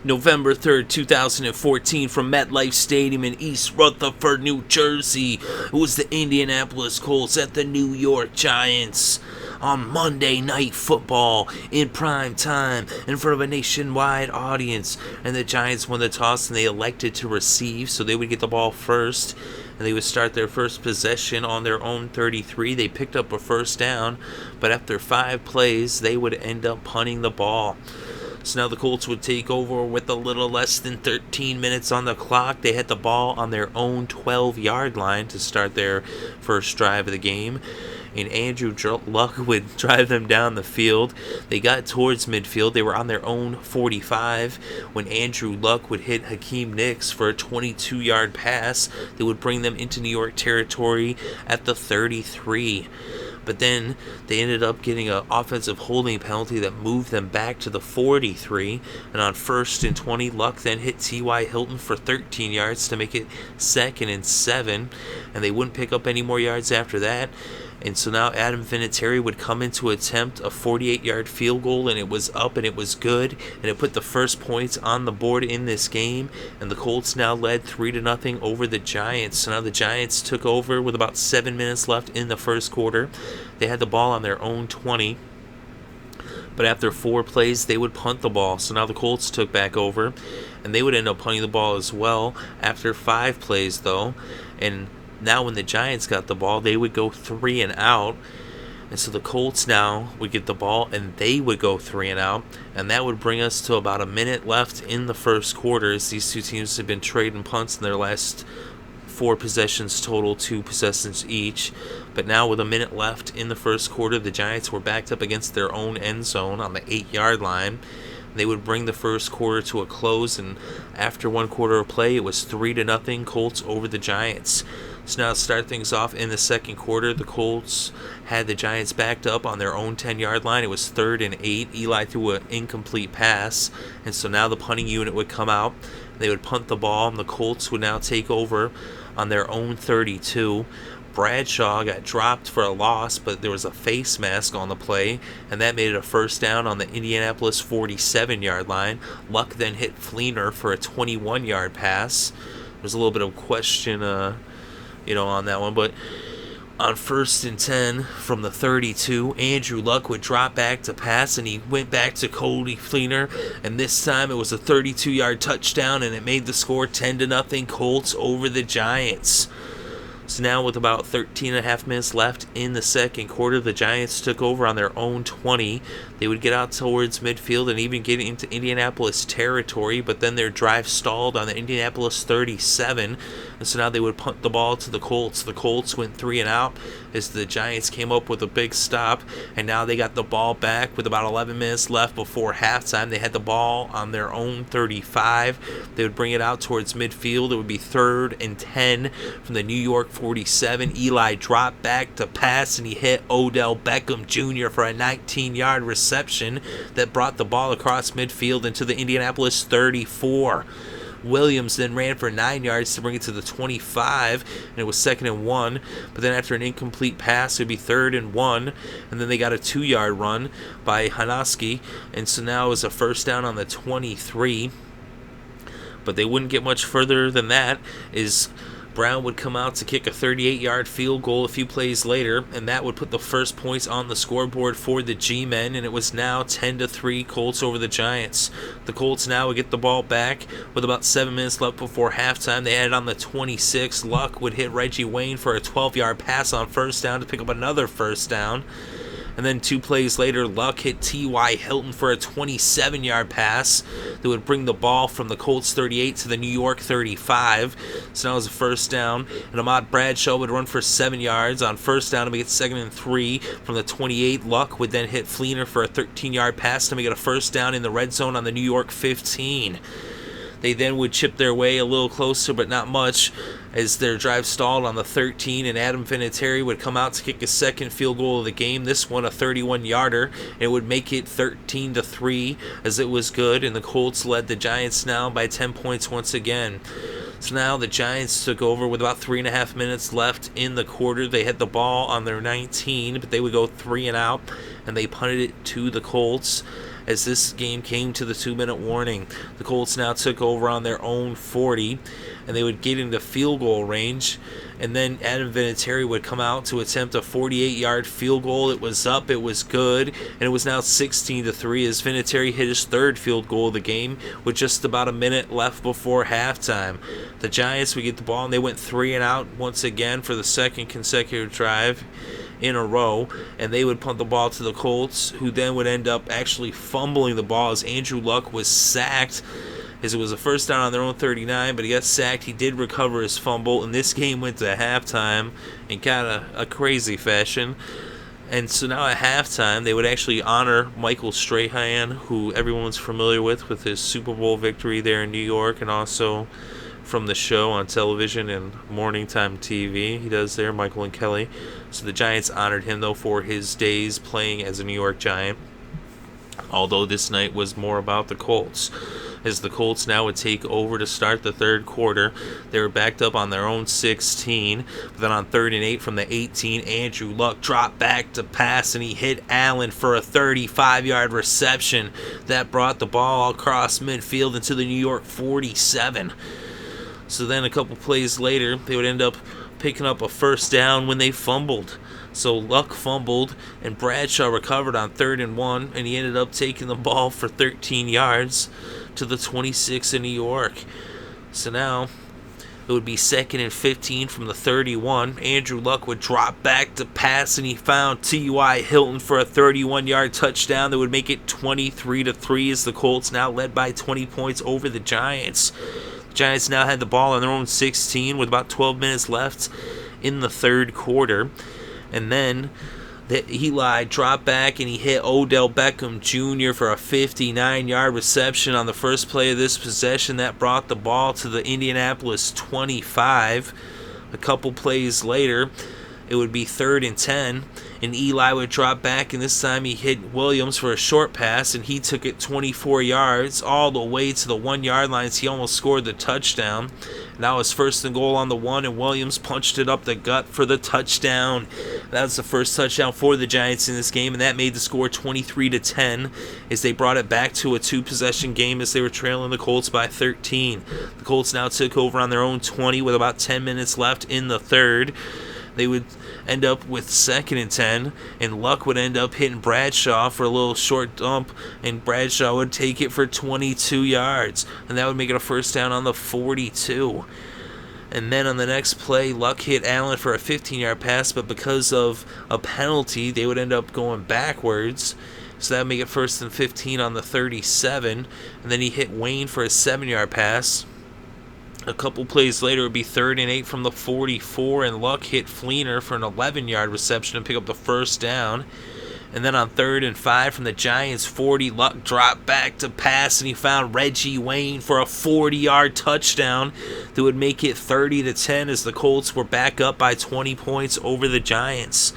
November 3rd, 2014, from MetLife Stadium in East Rutherford, New Jersey. It was the Indianapolis Colts at the New York Giants on Monday Night Football in prime time in front of a nationwide audience. And the Giants won the toss and they elected to receive, so they would get the ball first. And they would start their first possession on their own 33. They picked up a first down, but after 5 plays, they would end up punting the ball. So now the Colts would take over with a little less than 13 minutes on the clock. They had the ball on their own 12-yard line to start their first drive of the game. And Andrew Luck would drive them down the field. They got towards midfield. They were on their own 45 when Andrew Luck would hit Hakeem Nicks for a 22-yard pass that would bring them into New York territory at the 33. But then they ended up getting an offensive holding penalty that moved them back to the 43. And on 1st and 20, Luck then hit T.Y. Hilton for 13 yards to make it 2nd and 7. And they wouldn't pick up any more yards after that. And so now Adam Vinatieri would come in to attempt a 48-yard field goal, and it was up and it was good, and it put the first points on the board in this game, and the Colts now led 3-0 over the Giants. So now the Giants took over with about 7 minutes left in the first quarter. They had the ball on their own 20, but after 4 plays, they would punt the ball. So now the Colts took back over, and they would end up punting the ball as well after 5 plays, though, and now when the Giants got the ball, they would go 3 and out. And so the Colts now would get the ball and they would go 3 and out. And that would bring us to about a minute left in the first quarter, as these two teams have been trading punts in their last 4 possessions total, 2 possessions each. But now with a minute left in the first quarter, the Giants were backed up against their own end zone on the 8-yard line. They would bring the first quarter to a close, and after 1 quarter of play, it was 3-0 Colts over the Giants. So now to start things off in the second quarter, the Colts had the Giants backed up on their own 10-yard line. It was 3rd and 8. Eli threw an incomplete pass, and so now the punting unit would come out. They would punt the ball, and the Colts would now take over on their own 32. Bradshaw got dropped for a loss, but there was a face mask on the play, and that made it a first down on the Indianapolis 47-yard line. Luck then hit Fleener for a 21-yard pass. There's a little bit of question, on that one, but on 1st and 10 from the 32, Andrew Luck would drop back to pass, and he went back to Coby Fleener, and this time it was a 32-yard touchdown, and it made the score 10-0 Colts over the Giants. So now with about 13.5 minutes left in the second quarter, the Giants took over on their own 20. They would get out towards midfield and even get into Indianapolis territory, but then their drive stalled on the Indianapolis 37, and so now they would punt the ball to the Colts. The Colts went 3 and out as the Giants came up with a big stop, and now they got the ball back with about 11 minutes left before halftime. They had the ball on their own 35. They would bring it out towards midfield. It would be 3rd and 10 from the New York 47. Eli dropped back to pass, and he hit Odell Beckham Jr. for a 19-yard reception that brought the ball across midfield into the Indianapolis 34. Williams then ran for 9 yards to bring it to the 25, and it was 2nd and 1. But then after an incomplete pass, it would be 3rd and 1, and then they got a 2-yard run by Hanoski, and so now it was a first down on the 23. But they wouldn't get much further than that, as Brown would come out to kick a 38-yard field goal a few plays later, and that would put the first points on the scoreboard for the G-Men, and it was now 10-3 Colts over the Giants. The Colts now would get the ball back with about 7 minutes left before halftime. They had it on the 26. Luck would hit Reggie Wayne for a 12-yard pass on first down to pick up another first down. And then 2 plays later, Luck hit T.Y. Hilton for a 27-yard pass that would bring the ball from the Colts 38 to the New York 35. So now it was a first down, and Ahmad Bradshaw would run for 7 yards on first down to make it 2nd and 3 from the 28. Luck would then hit Fleener for a 13-yard pass to make it a first down in the red zone on the New York 15. They then would chip their way a little closer, but not much, as their drive stalled on the 13, and Adam Vinatieri would come out to kick his second field goal of the game. This one a 31-yarder. It would make it 13-3, as it was good, and the Colts led the Giants now by 10 points once again. So now the Giants took over with about 3.5 minutes left in the quarter. They had the ball on their 19, but they would go 3 and out, and they punted it to the Colts. as this game came to the 2-minute warning. The Colts now took over on their own 40, and they would get into field goal range, and then Adam Vinatieri would come out to attempt a 48-yard field goal. It was up, it was good, and it was now 16-3 as Vinatieri hit his third field goal of the game with just about a minute left before halftime. The Giants would get the ball, and they went 3 and out once again for the second consecutive drive in a row, and they would punt the ball to the Colts, who then would end up actually fumbling the ball as Andrew Luck was sacked, as it was a first down on their own 39, but he got sacked. He did recover his fumble, and this game went to halftime in kind of a crazy fashion. And so now at halftime, they would actually honor Michael Strahan, who everyone's familiar with his Super Bowl victory there in New York, and also from the show on television and morning time TV he does there, Michael and Kelly. So the Giants honored him, though, for his days playing as a New York Giant, although this night was more about the Colts, as the Colts now would take over to start the third quarter. They were backed up on their own 16, but then on 3rd and 8 from the 18, Andrew Luck dropped back to pass, and he hit Allen for a 35-yard reception that brought the ball across midfield into the New York 47. So then a couple plays later, they would end up picking up a first down when they fumbled. So Luck fumbled, and Bradshaw recovered on 3rd and 1, and he ended up taking the ball for 13 yards to the 26 in New York. So now it would be 2nd and 15 from the 31. Andrew Luck would drop back to pass, and he found T.Y. Hilton for a 31-yard touchdown that would make it 23-3 as the Colts now led by 20 points over the Giants. The Giants now had the ball on their own 16 with about 12 minutes left in the third quarter. And then Eli dropped back, and he hit Odell Beckham Jr. for a 59-yard reception on the first play of this possession that brought the ball to the Indianapolis 25. A couple plays later, it would be 3rd and 10, and Eli would drop back, and this time he hit Williams for a short pass, and he took it 24 yards all the way to the 1-yard line. He almost scored the touchdown. Now it's 1st and goal on the 1, and Williams punched it up the gut for the touchdown. That was the first touchdown for the Giants in this game, and that made the score 23-10 as they brought it back to a 2-possession game as they were trailing the Colts by 13. The Colts now took over on their own 20 with about 10 minutes left in the third. They would end up with 2nd and 10, and Luck would end up hitting Bradshaw for a little short dump, and Bradshaw would take it for 22 yards, and that would make it a first down on the 42. And then on the next play, Luck hit Allen for a 15-yard pass, but because of a penalty, they would end up going backwards. So that would make it 1st and 15 on the 37, and then he hit Wayne for a 7-yard pass. A couple plays later, it would be 3rd and 8 from the 44, and Luck hit Fleener for an 11-yard reception to pick up the first down. And then on 3rd and 5 from the Giants 40, Luck dropped back to pass, and he found Reggie Wayne for a 40-yard touchdown that would make it 30-10 as the Colts were back up by 20 points over the Giants.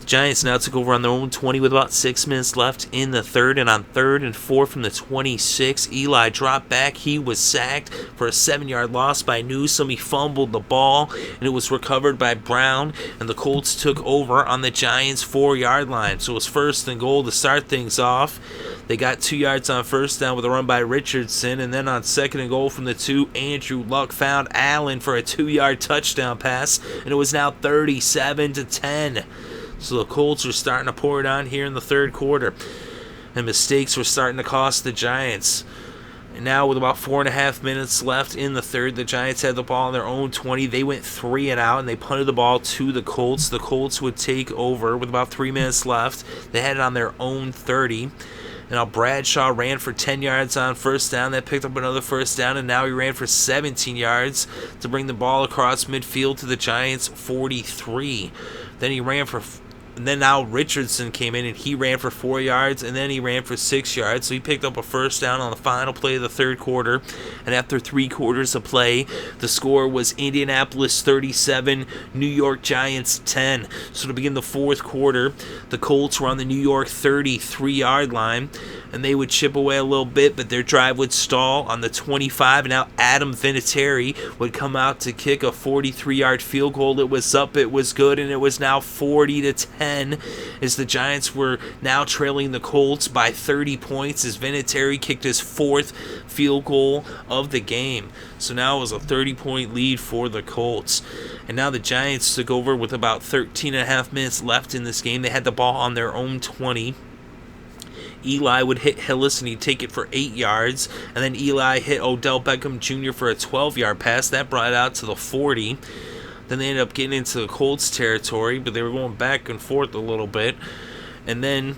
The Giants now took over on their own 20 with about 6 minutes left in the third, and on 3rd and 4 from the 26, Eli dropped back. He was sacked for a 7-yard loss by Newsome. He fumbled the ball, and it was recovered by Brown, and the Colts took over on the Giants' 4-yard line. So it was 1st and goal to start things off. They got 2 yards on first down with a run by Richardson, and then on 2nd and goal from the 2, Andrew Luck found Allen for a 2-yard touchdown pass, and it was now 37-10. So the Colts were starting to pour it on here in the third quarter, and mistakes were starting to cost the Giants. And now with about 4.5 minutes left in the third, the Giants had the ball on their own 20. They went 3 and out, and they punted the ball to the Colts. The Colts would take over with about 3 minutes left. They had it on their own 30. And now Bradshaw ran for 10 yards on first down. That picked up another first down, and now he ran for 17 yards to bring the ball across midfield to the Giants' 43. And then now Richardson came in, and he ran for 4 yards, and then he ran for 6 yards. So he picked up a first down on the final play of the third quarter. And after 3 quarters of play, the score was Indianapolis 37, New York Giants 10. So to begin the fourth quarter, the Colts were on the New York 33-yard line. and they would chip away a little bit, but their drive would stall on the 25, and now Adam Vinatieri would come out to kick a 43-yard field goal. It was up, it was good, and it was now 40-10 as the Giants were now trailing the Colts by 30 points as Vinatieri kicked his 4th field goal of the game. So now it was a 30-point lead for the Colts. And now the Giants took over with about 13 and a half minutes left in this game. They had the ball on their own 20. Eli would hit Hillis and he'd take it for 8 yards. And then Eli hit Odell Beckham Jr. for a 12-yard pass. That brought it out to the 40. Then they ended up getting into the Colts territory, but they were going back and forth a little bit. And then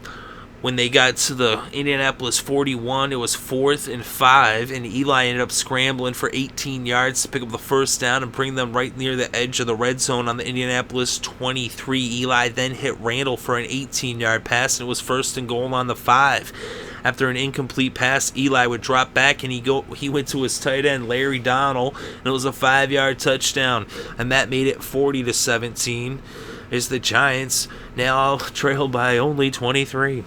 when they got to the Indianapolis 41, it was 4th and 5, and Eli ended up scrambling for 18 yards to pick up the first down and bring them right near the edge of the red zone on the Indianapolis 23. Eli then hit Randall for an 18-yard pass, and it was 1st and goal on the 5. After an incomplete pass, Eli would drop back, and he went to his tight end, Larry Donnell, and it was a 5-yard touchdown, and that made it 40-17. Is the Giants now trailed by only 23.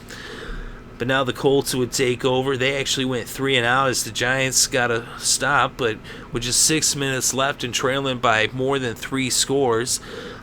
But now the Colts would take over. They actually went 3 and out as the Giants got a stop, but with just 6 minutes left and trailing by more than 3 scores,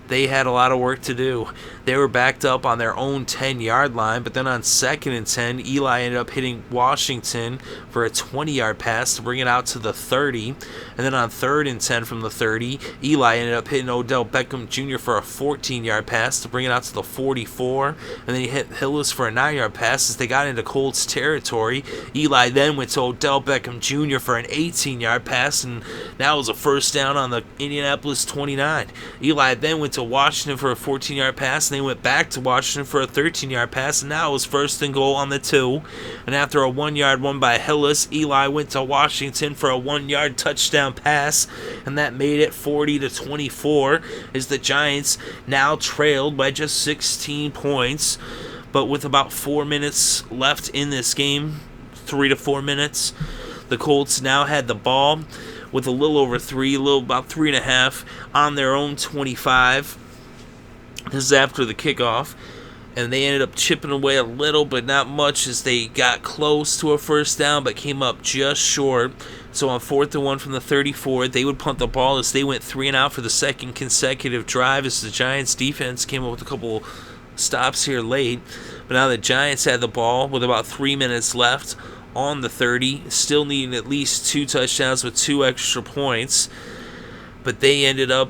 they had a lot of work to do. They were backed up on their own 10-yard line, but then on 2nd and 10, Eli ended up hitting Washington for a 20-yard pass to bring it out to the 30. And then on 3rd and 10 from the 30, Eli ended up hitting Odell Beckham Jr. for a 14-yard pass to bring it out to the 44. And then he hit Hillis for a 9-yard pass as they got into Colts territory. Eli then went to Odell Beckham Jr. for an 18-yard pass, and that was a first down on the Indianapolis 29. Eli then went to Washington for a 14-yard pass, and they went back to Washington for a 13-yard pass, and now it was 1st and goal on the 2. And after a 1-yard run by Hillis, Eli went to Washington for a 1-yard touchdown pass, and that made it 40-24 as the Giants now trailed by just 16 points. But with about 4 minutes left in this game, 3 to 4 minutes, the Colts now had the ball with a little over 3, about 3.5 on their own 25. This is after the kickoff, and they ended up chipping away a little, but not much as they got close to a first down, but came up just short. So on 4th and 1 from the 34, they would punt the ball as they went 3 and out for the 2nd consecutive drive as the Giants defense came up with a couple stops here late. But now the Giants had the ball with about 3 minutes left on the 30, still needing at least 2 touchdowns with 2 extra points. But they ended up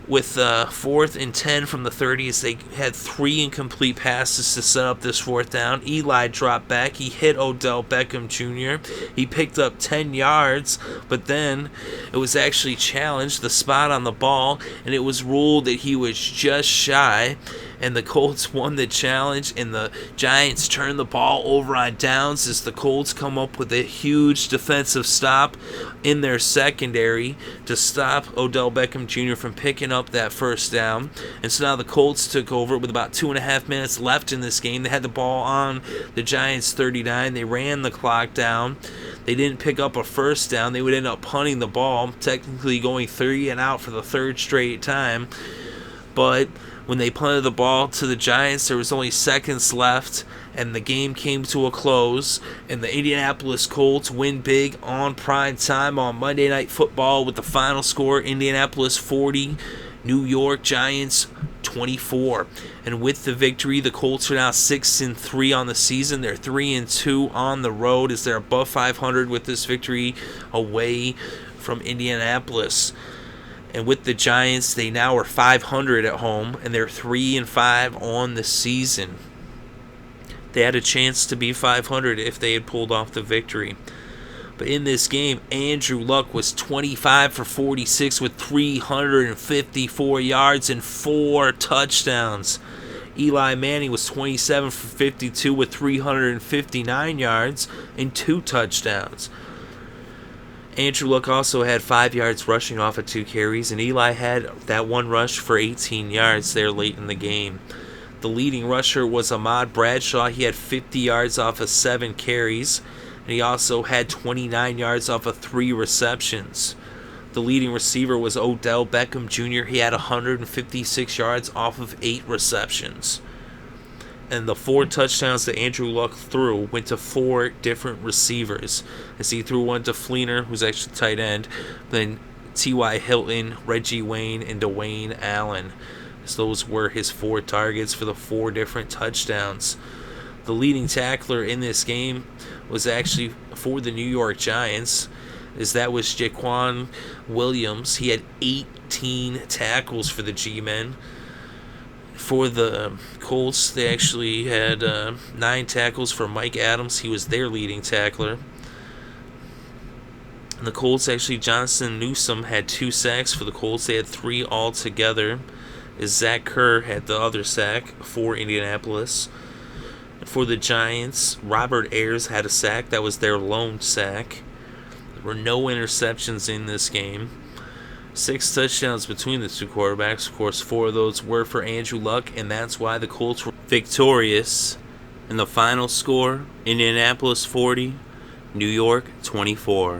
with 4th and 10 from the 30 as they had 3 incomplete passes to set up this 4th down. Eli dropped back. He hit Odell Beckham Jr. He picked up 10 yards, but then it was actually challenged, the spot on the ball, and it was ruled that he was just shy. And the Colts won the challenge, and the Giants turned the ball over on downs as the Colts come up with a huge defensive stop in their secondary to stop Odell Beckham Jr. from picking up that first down. And so now the Colts took over with about 2.5 minutes left in this game. They had the ball on the Giants' 39. They ran the clock down. They didn't pick up a first down. They would end up punting the ball, technically going 3 and out for the 3rd straight time. But when they punted the ball to the Giants, there was only seconds left, and the game came to a close, and the Indianapolis Colts win big on prime time on Monday Night Football with the final score, Indianapolis 40, New York Giants 24. And with the victory, the Colts are now 6-3 on the season. They're 3-2 on the road as they're above 500 with this victory away from Indianapolis. And with the Giants, they now are 500 at home, and they're 3-5 on the season. They had a chance to be 500 if they had pulled off the victory. But in this game, Andrew Luck was 25 for 46 with 354 yards and 4 touchdowns. Eli Manning was 27 for 52 with 359 yards and 2 touchdowns. Andrew Luck also had 5 yards rushing off of 2 carries, and Eli had that 1 rush for 18 yards there late in the game. The leading rusher was Ahmad Bradshaw. He had 50 yards off of 7 carries, and he also had 29 yards off of 3 receptions. The leading receiver was Odell Beckham Jr. He had 156 yards off of 8 receptions. And the 4 touchdowns that Andrew Luck threw went to 4 different receivers. As he threw one to Fleener, who's actually tight end, then T.Y. Hilton, Reggie Wayne, and Dwayne Allen. So those were his 4 targets for the 4 different touchdowns. The leading tackler in this game was actually for the New York Giants, as that was Jaquan Williams. He had 18 tackles for the G-Men. For the Colts, they actually had 9 tackles for Mike Adams. He was their leading tackler. And the Colts, actually, Johnson Newsom had 2 sacks for the Colts. They had 3 altogether, as Zach Kerr had the other sack for Indianapolis. For the Giants, Robert Ayers had a sack. That was their lone sack. There were no interceptions in this game. 6 touchdowns between the 2 quarterbacks. Of course, 4 of those were for Andrew Luck, and that's why the Colts were victorious. And the final score, Indianapolis 40, New York 24.